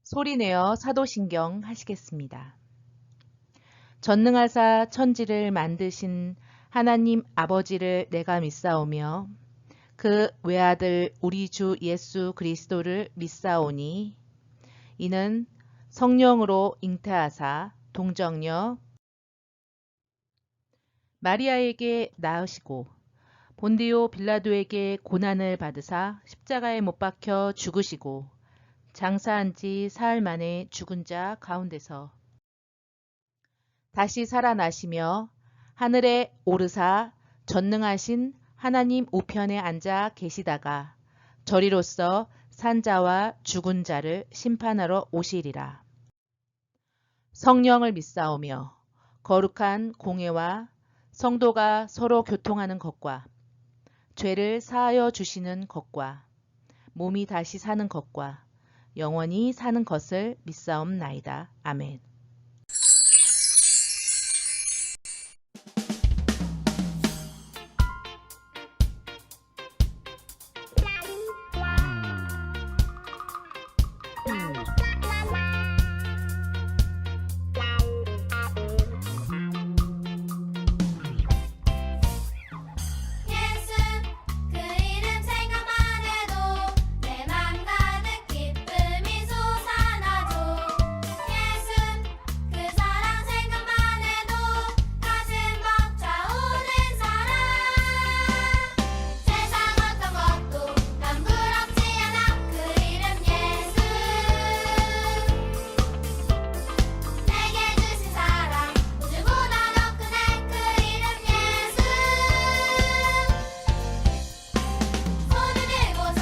소리내어 사도신경 하시겠습니다. 전능하사 천지를 만드신 하나님 아버지를 내가 믿사오며 그 외아들 우리 주 예수 그리스도를 믿사오니 이는 성령으로 잉태하사 동정녀 마리아에게 낳으시고 본디오 빌라도에게 고난을 받으사 십자가에 못 박혀 죽으시고 장사한 지 사흘 만에 죽은 자 가운데서 다시 살아나시며 하늘에 오르사 전능하신 하나님 우편에 앉아 계시다가 저리로서 산자와 죽은 자를 심판하러 오시리라. 성령을 믿사오며 거룩한 공회와 성도가 서로 교통하는 것과 죄를 사하여 주시는 것과 몸이 다시 사는 것과 영원히 사는 것을 믿사옵나이다. 아멘. 예수 그 이름 생각만 해도 내 맘 가득 기쁨이 솟아나죠. 예수 그 사랑 생각만 해도 가슴 벅차오는 사랑. 세상 어떤 것도 난 부럽지 않아. 그 이름 예수 내게 주신 사랑 우주보다 더 크네. 그 이름 예수 손을 들고서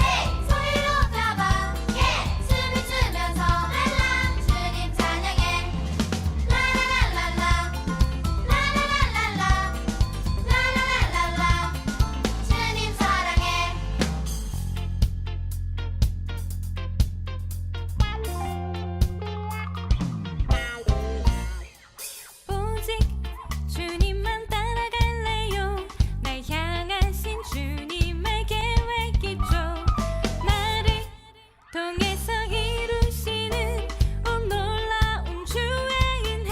헤이 소리 높여봐. 예 춤을 추면서 랄라 주님 찬양해. 라라랄랄라 라라랄랄라 라라랄랄라 주님 사랑해. 오직 주님만 따라갈래요. 날 향하신 주님의 계획 있죠. 나를 통해서 이루시는 놀라운 주의 은혜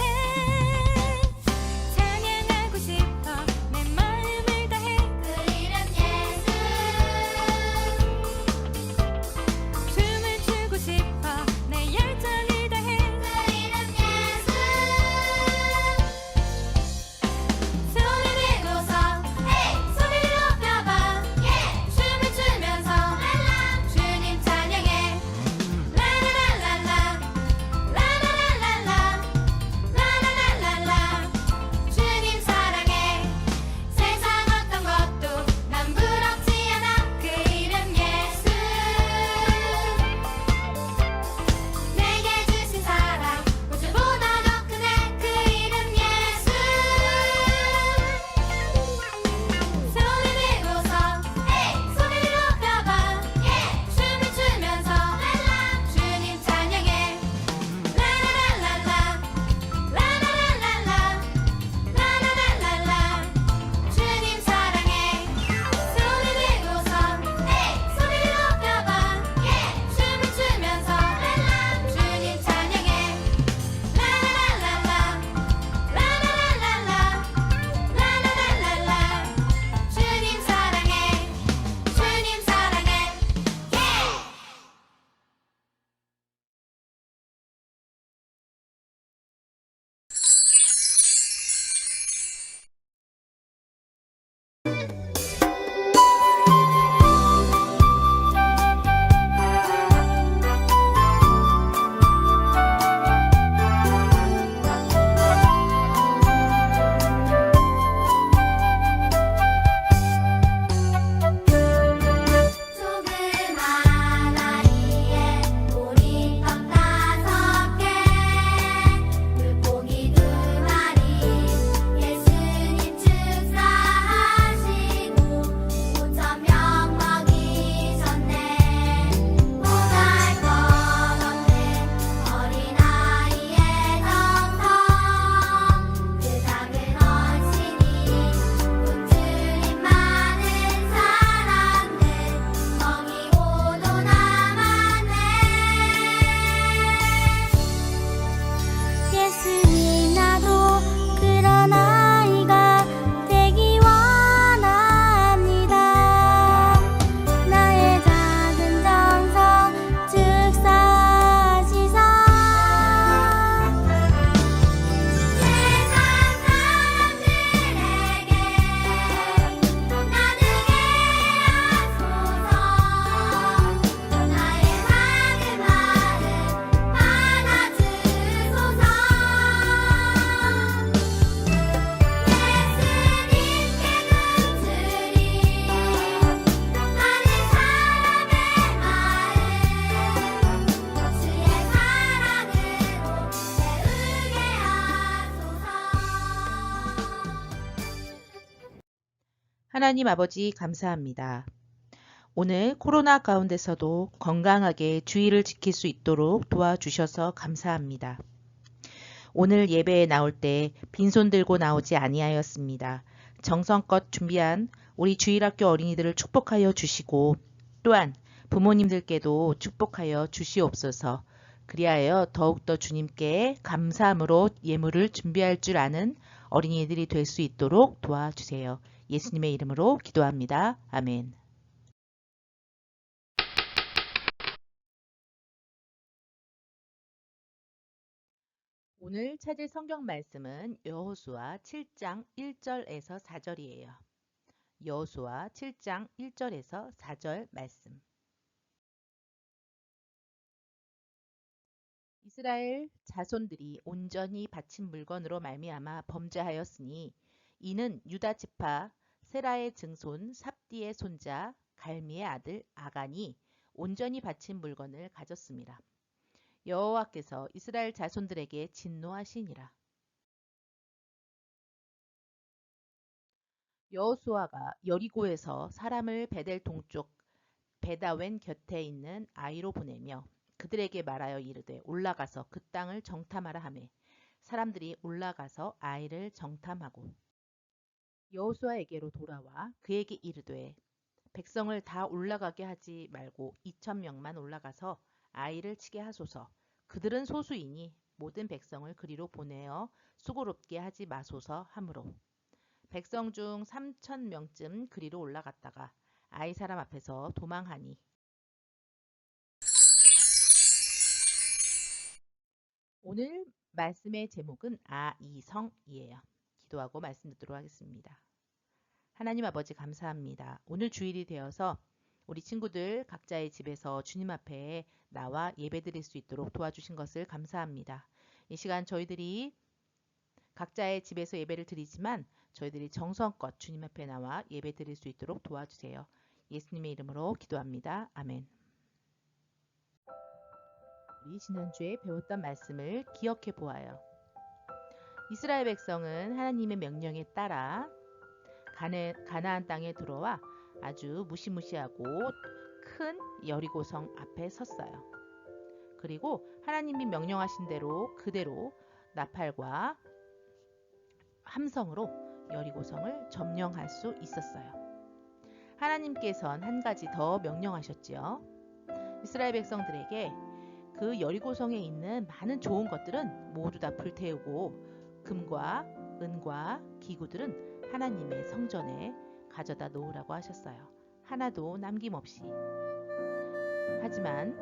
찬양하고 싶어 내 마음을 다해. 그 이름 예수 춤을 추고 싶어 내 열정을 다해. 그 이름 예수 손을 들고서 헤이 소리를 높여봐. 예 춤을 추면서 랄라 주님 찬양해. 라라랄랄라 하나님 아버지 감사합니다. 오늘 코로나 가운데서도 건강하게 주의를 지킬 수 있도록 도와주셔서 감사합니다. 오늘 예배에 나올 때 빈손 들고 나오지 아니하였습니다. 정성껏 준비한 우리 주일학교 어린이들을 축복하여 주시고 또한 부모님들께도 축복하여 주시옵소서. 그리하여 더욱더 주님께 감사함으로 예물을 준비할 줄 아는 어린이들이 될 수 있도록 도와주세요. 예수님의 이름으로 기도합니다. 아멘. 오늘 찾을 성경 말씀은 여호수아 7장 1절에서 4절이에요. 여호수아 7장 1절에서 4절 말씀. 이스라엘 자손들이 온전히 바친 물건으로 말미암아 범죄하였으니 이는 유다 지파 세라의 증손 삽디의 손자 갈미의 아들 아간이 온전히 바친 물건을 가졌습니다. 여호와께서 이스라엘 자손들에게 진노하시니라. 여호수아가 여리고에서 사람을 베델 동쪽 베다웬 곁에 있는 아이로 보내며 그들에게 말하여 이르되 올라가서 그 땅을 정탐하라 하매 사람들이 올라가서 아이를 정탐하고 여호수아에게로 돌아와 그에게 이르되 백성을 다 올라가게 하지 말고 2,000명만 올라가서 아이를 치게 하소서. 그들은 소수이니 모든 백성을 그리로 보내어 수고롭게 하지 마소서 하므로 백성 중 3,000명쯤 그리로 올라갔다가 아이 사람 앞에서 도망하니 오늘 말씀의 제목은 아이성이에요. 기도하고 말씀 듣도록 하겠습니다. 하나님 아버지 감사합니다. 오늘 주일이 되어서 우리 친구들 각자의 집에서 주님 앞에 나와 예배드릴 수 있도록 도와주신 것을 감사합니다. 이 시간 저희들이 각자의 집에서 예배를 드리지만 저희들이 정성껏 주님 앞에 나와 예배드릴 수 있도록 도와주세요. 예수님의 이름으로 기도합니다. 아멘. 우리 지난주에 배웠던 말씀을 기억해 보아요. 이스라엘 백성은 하나님의 명령에 따라 가나안 땅에 들어와 아주 무시무시하고 큰 여리고성 앞에 섰어요. 그리고 하나님이 명령하신 대로 그대로 나팔과 함성으로 여리고성을 점령할 수 있었어요. 하나님께서는 한 가지 더 명령하셨지요. 이스라엘 백성들에게 그 여리고성에 있는 많은 좋은 것들은 모두 다 불태우고 금과 은과 기구들은 하나님의 성전에 가져다 놓으라고 하셨어요. 하나도 남김없이. 하지만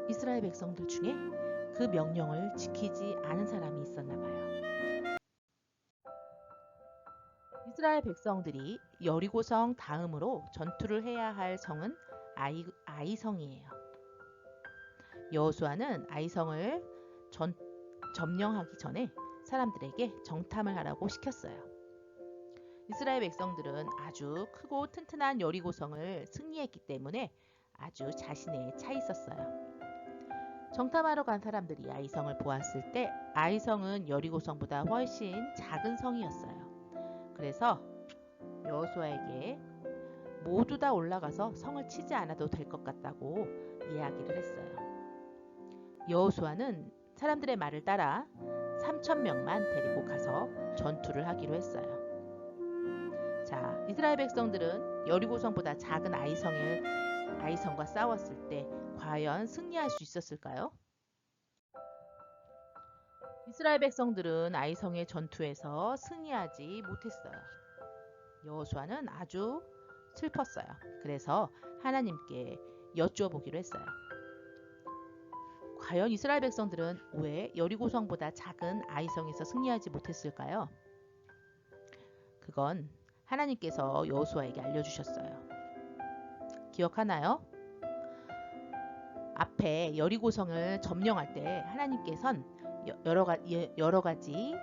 이스라엘 백성들 중에 그 명령을 지키지 않은 사람이 있었나 봐요. 이스라엘 백성들이 여리고성 다음으로 전투를 해야 할 성은 아이성이에요. 여호수아는 아이성을 점령하기 전에 사람들에게 정탐을 하라고 시켰어요. 이스라엘 백성들은 아주 크고 튼튼한 여리고성을 승리했기 때문에 아주 자신에 차 있었어요. 정탐하러 간 사람들이 아이성을 보았을 때 아이성은 여리고성보다 훨씬 작은 성이었어요. 그래서 여호수아에게 모두 다 올라가서 성을 치지 않아도 될 것 같다고 이야기를 했어요. 여호수아는 사람들의 말을 따라 3,000명만 데리고 가서 전투를 하기로 했어요. 자, 이스라엘 백성들은 여리고성보다 작은 아이성과 싸웠을 때 과연 승리할 수 있었을까요? 이스라엘 백성들은 아이성의 전투에서 승리하지 못했어요. 여호수아는 아주 슬펐어요. 그래서 하나님께 여쭈어보기로 했어요. 과연 이스라엘 백성들은 왜 여리고성보다 작은 아이성에서 승리하지 못했을까요? 그건 하나님께서 여호수아에게 알려주셨어요. 기억하나요? 앞에 여리고성을 점령할 때 하나님께서는 여러 가지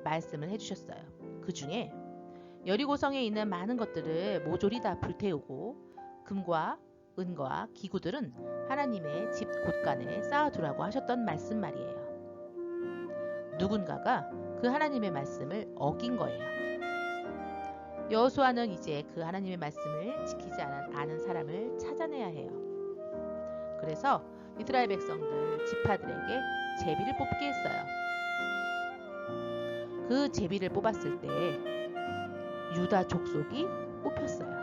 말씀을 해주셨어요. 그 중에 여리고성에 있는 많은 것들을 모조리 다 불태우고 금과 은과 기구들은 하나님의 집 곳간에 쌓아두라고 하셨던 말씀 말이에요. 누군가가 그 하나님의 말씀을 어긴 거예요. 여호수아는 이제 그 하나님의 말씀을 지키지 않은 사람을 찾아내야 해요. 그래서 이스라엘 백성들 지파들에게 제비를 뽑게 했어요. 그 제비를 뽑았을 때 유다 족속이 뽑혔어요.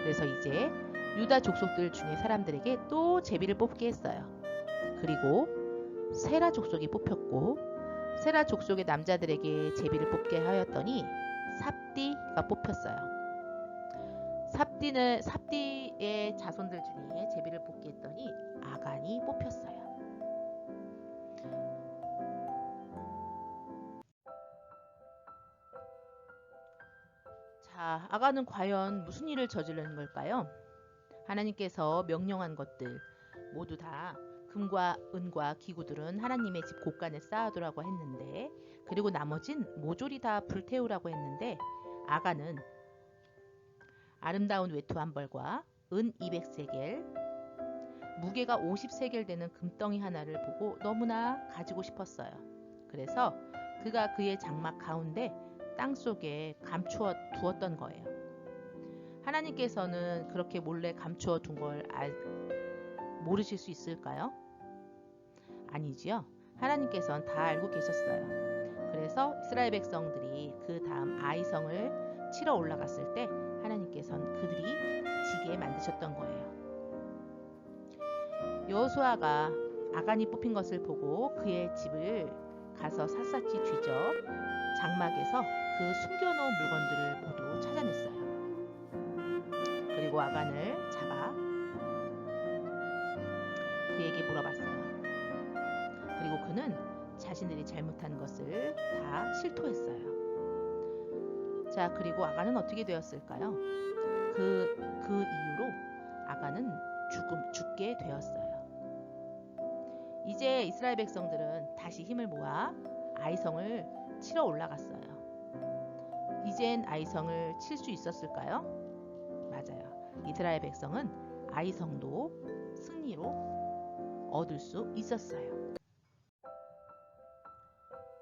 그래서 이제 유다 족속들 중에 사람들에게 또 제비를 뽑게 했어요. 그리고 세라 족속이 뽑혔고 세라 족속의 남자들에게 제비를 뽑게 하였더니 삽디가 뽑혔어요. 삽디의 자손들 중에 제비를 뽑게 했더니 아간이 뽑혔어요. 자, 아간은 과연 무슨 일을 저지르는 걸까요? 하나님께서 명령한 것들 모두 다 금과 은과 기구들은 하나님의 집 곳간에 쌓아두라고 했는데, 그리고 나머진 모조리 다 불태우라고 했는데, 아간은 아름다운 외투 한 벌과 은 200세겔, 무게가 50세겔 되는 금덩이 하나를 보고 너무나 가지고 싶었어요. 그래서 그가 그의 장막 가운데 땅속에 감추어 두었던 거예요. 하나님께서는 그렇게 몰래 감추어 둔 걸 모르실 수 있을까요? 아니지요. 하나님께서는 다 알고 계셨어요. 그래서 이스라엘 백성들이 그 다음 아이성을 치러 올라갔을 때 하나님께서는 그들이 지게 만드셨던 거예요. 여호수아가 아간이 뽑힌 것을 보고 그의 집을 가서 샅샅이 뒤져 장막에서 그 숨겨놓은 물건들을 모두 찾아냈어요. 그리고 아간을 잡아 그에게 물어봤어요. 그리고 그는 자신들이 잘못한 것을 다 실토했어요. 자, 그리고 아간은 어떻게 되었을까요? 그 이후로 아간은 죽게 되었어요. 이제 이스라엘 백성들은 다시 힘을 모아 아이성을 치러 올라갔어요. 이젠 아이성을 칠 수 있었을까요? 맞아요. 이스라엘 백성은 아이성도 승리로 얻을 수 있었어요.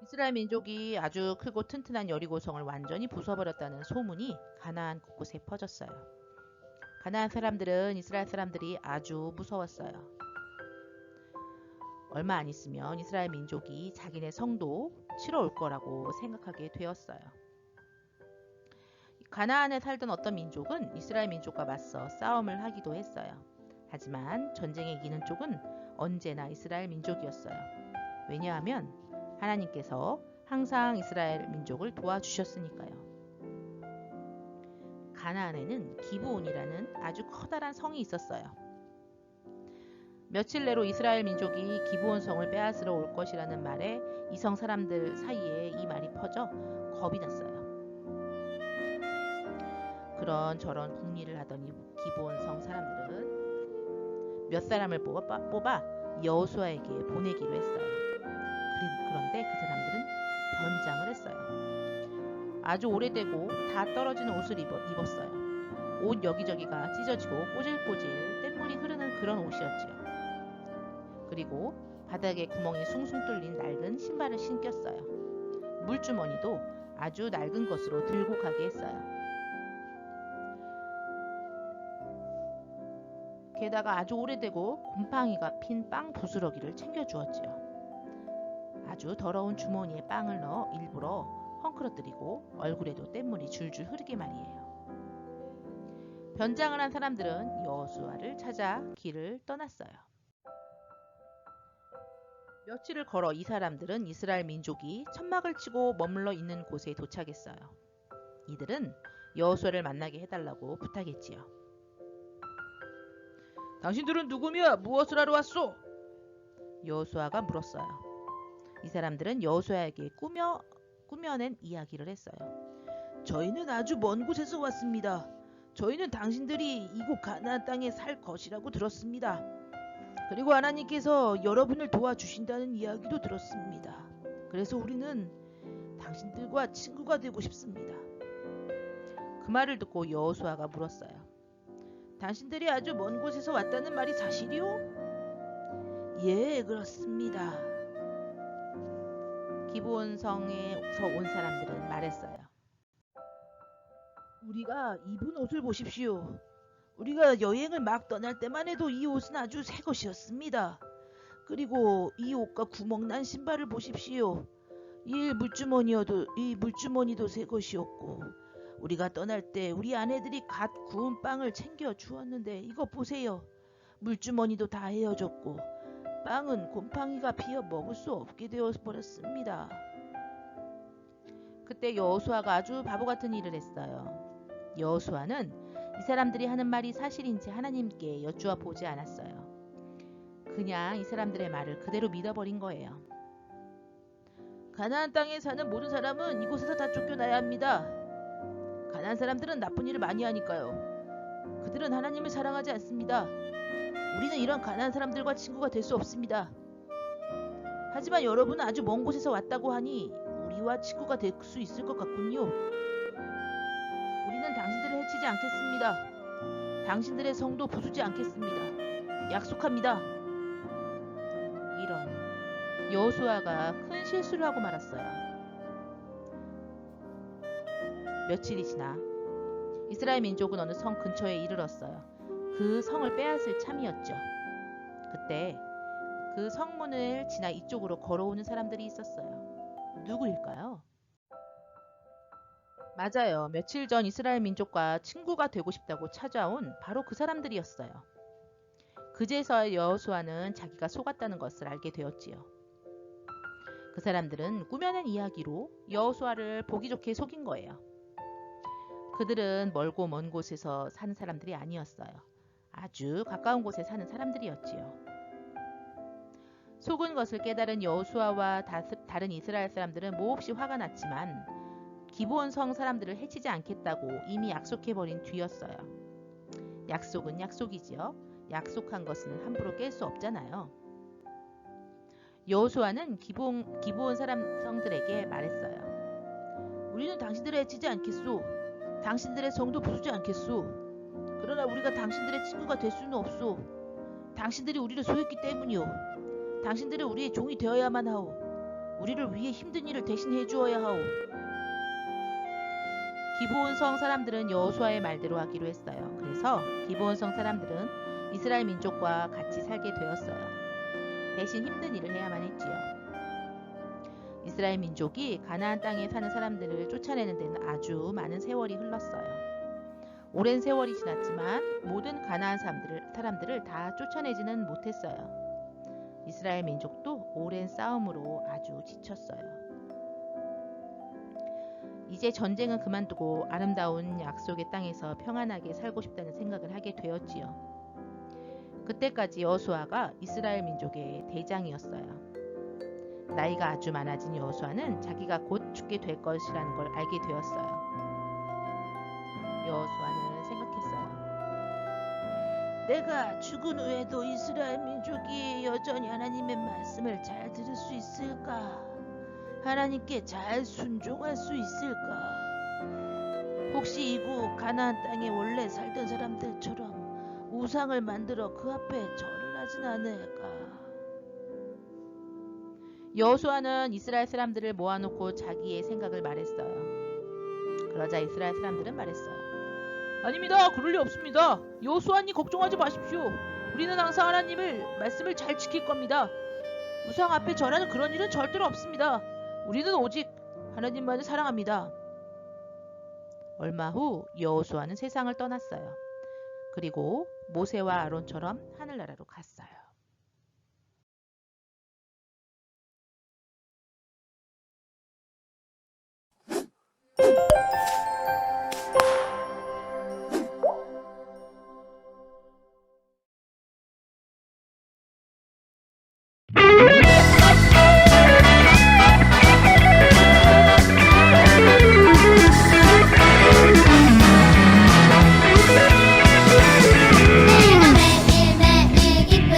이스라엘 민족이 아주 크고 튼튼한 여리고성을 완전히 부숴버렸다는 소문이 가나안 곳곳에 퍼졌어요. 가나안 사람들은 이스라엘 사람들이 아주 무서웠어요. 얼마 안 있으면 이스라엘 민족이 자기네 성도 치러 올 거라고 생각하게 되었어요. 가나안에 살던 어떤 민족은 이스라엘 민족과 맞서 싸움을 하기도 했어요. 하지만 전쟁에 이기는 쪽은 언제나 이스라엘 민족이었어요. 왜냐하면 하나님께서 항상 이스라엘 민족을 도와주셨으니까요. 가나안에는 기브온이라는 아주 커다란 성이 있었어요. 며칠 내로 이스라엘 민족이 기브온 성을 빼앗으러 올 것이라는 말에 이 성 사람들 사이에 이 말이 퍼져 겁이 났어요. 그런저런 궁리를 하더니 기브온 성 사람들은 몇 사람을 뽑아 여호수아에게 보내기로 했어요. 그런데 그 사람들은 변장을 했어요. 아주 오래되고 다 떨어진 옷을 입었어요. 옷 여기저기가 찢어지고 꼬질꼬질 뗏물이 흐르는 그런 옷이었지요. 그리고 바닥에 구멍이 숭숭 뚫린 낡은 신발을 신겼어요. 물주머니도 아주 낡은 것으로 들고 가게 했어요. 게다가 아주 오래되고 곰팡이가 핀 빵 부스러기를 챙겨주었지요. 아주 더러운 주머니에 빵을 넣어 일부러 헝클어뜨리고 얼굴에도 뗏물이 줄줄 흐르게 말이에요. 변장을 한 사람들은 여호수아를 찾아 길을 떠났어요. 며칠을 걸어 이 사람들은 이스라엘 민족이 천막을 치고 머물러 있는 곳에 도착했어요. 이들은 여호수아를 만나게 해달라고 부탁했지요. 당신들은 누구며 무엇을 하러 왔소? 여호수아가 물었어요. 이 사람들은 여호수아에게 꾸며낸 이야기를 했어요. 저희는 아주 먼 곳에서 왔습니다. 저희는 당신들이 이곳 가나안 땅에 살 것이라고 들었습니다. 그리고 하나님께서 여러분을 도와주신다는 이야기도 들었습니다. 그래서 우리는 당신들과 친구가 되고 싶습니다. 그 말을 듣고 여호수아가 물었어요. 당신들이 아주 먼 곳에서 왔다는 말이 사실이요? 예, 그렇습니다. 기브온 성에서 온 사람들은 말했어요. 우리가 입은 옷을 보십시오. 우리가 여행을 막 떠날 때만 해도 이 옷은 아주 새 것이었습니다. 그리고 이 옷과 구멍난 신발을 보십시오. 이 물주머니도 새 것이었고, 우리가 떠날 때 우리 아내들이 갓 구운 빵을 챙겨 주었는데 이것 보세요. 물주머니도 다 헤어졌고 빵은 곰팡이가 피어 먹을 수 없게 되어 버렸습니다. 그때 여호수아가 아주 바보 같은 일을 했어요. 여호수아는 이 사람들이 하는 말이 사실인지 하나님께 여쭈어 보지 않았어요. 그냥 이 사람들의 말을 그대로 믿어버린 거예요. 가나안 땅에 사는 모든 사람은 이곳에서 다 쫓겨나야 합니다. 가나안 사람들은 나쁜 일을 많이 하니까요. 그들은 하나님을 사랑하지 않습니다. 우리는 이런 가나안 사람들과 친구가 될 수 없습니다. 하지만 여러분은 아주 먼 곳에서 왔다고 하니 우리와 친구가 될 수 있을 것 같군요. 우리는 당신들을 해치지 않겠습니다. 당신들의 성도 부수지 않겠습니다. 약속합니다. 이런 여호수아가 큰 실수를 하고 말았어요. 며칠이 지나 이스라엘 민족은 어느 성 근처에 이르렀어요. 그 성을 빼앗을 참이었죠. 그때 그 성문을 지나 이쪽으로 걸어오는 사람들이 있었어요. 누구일까요? 맞아요. 며칠 전 이스라엘 민족과 친구가 되고 싶다고 찾아온 바로 그 사람들이었어요. 그제서야 여호수아는 자기가 속았다는 것을 알게 되었지요. 그 사람들은 꾸며낸 이야기로 여호수아를 보기 좋게 속인 거예요. 그들은 멀고 먼 곳에서 사는 사람들이 아니었어요. 아주 가까운 곳에 사는 사람들이었지요. 속은 것을 깨달은 여호수아와 다른 이스라엘 사람들은 몹시 화가 났지만 기브온 성 사람들을 해치지 않겠다고 이미 약속해버린 뒤였어요. 약속은 약속이지요. 약속한 것은 함부로 깰 수 없잖아요. 여호수아는 기브온 성들에게 말했어요. 우리는 당신들을 해치지 않겠소. 당신들의 성도 부수지 않겠소. 그러나 우리가 당신들의 친구가 될 수는 없소. 당신들이 우리를 소했기 때문이오. 당신들은 우리의 종이 되어야만 하오. 우리를 위해 힘든 일을 대신 해주어야 하오. 기브온 성 사람들은 여호수아의 말대로 하기로 했어요. 그래서 기브온 성 사람들은 이스라엘 민족과 같이 살게 되었어요. 대신 힘든 일을 해야만 했지요. 이스라엘 민족이 가나안 땅에 사는 사람들을 쫓아내는 데는 아주 많은 세월이 흘렀어요. 오랜 세월이 지났지만 모든 가나안 사람들을 다 쫓아내지는 못했어요. 이스라엘 민족도 오랜 싸움으로 아주 지쳤어요. 이제 전쟁은 그만두고 아름다운 약속의 땅에서 평안하게 살고 싶다는 생각을 하게 되었지요. 그때까지 여호수아가 이스라엘 민족의 대장이었어요. 나이가 아주 많아진 여호수아는 자기가 곧 죽게 될 것이라는 걸 알게 되었어요. 여호수아는 생각했어요. 내가 죽은 후에도 이스라엘 민족이 여전히 하나님의 말씀을 잘 들을 수 있을까? 하나님께 잘 순종할 수 있을까? 혹시 이곳 가나안 땅에 원래 살던 사람들처럼 우상을 만들어 그 앞에 절을 하진 않을까? 여호수아는 이스라엘 사람들을 모아놓고 자기의 생각을 말했어요. 그러자 이스라엘 사람들은 말했어요. 아닙니다. 그럴 리 없습니다. 여호수아님 걱정하지 마십시오. 우리는 항상 하나님을 말씀을 잘 지킬 겁니다. 우상 앞에 절하는 그런 일은 절대로 없습니다. 우리는 오직 하나님만을 사랑합니다. 얼마 후 여호수아는 세상을 떠났어요. 그리고 모세와 아론처럼 하늘나라로 갔어요. 매일매일 기쁜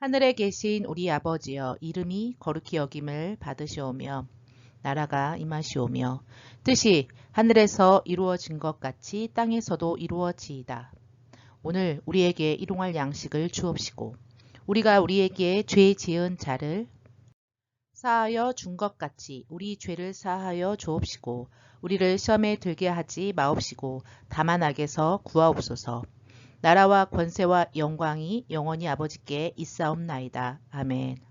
하늘에 계신 우리 아버지여, 이름이 거룩히 여김을 받으시오며 나라가 임하시오며 뜻이 하늘에서 이루어진 것 같이 땅에서도 이루어지이다. 오늘 우리에게 일용할 양식을 주옵시고 우리가 우리에게 죄 지은 자를 사하여 준 것 같이 우리 죄를 사하여 주옵시고 우리를 시험에 들게 하지 마옵시고 다만 악에서 구하옵소서. 나라와 권세와 영광이 영원히 아버지께 있사옵나이다. 아멘.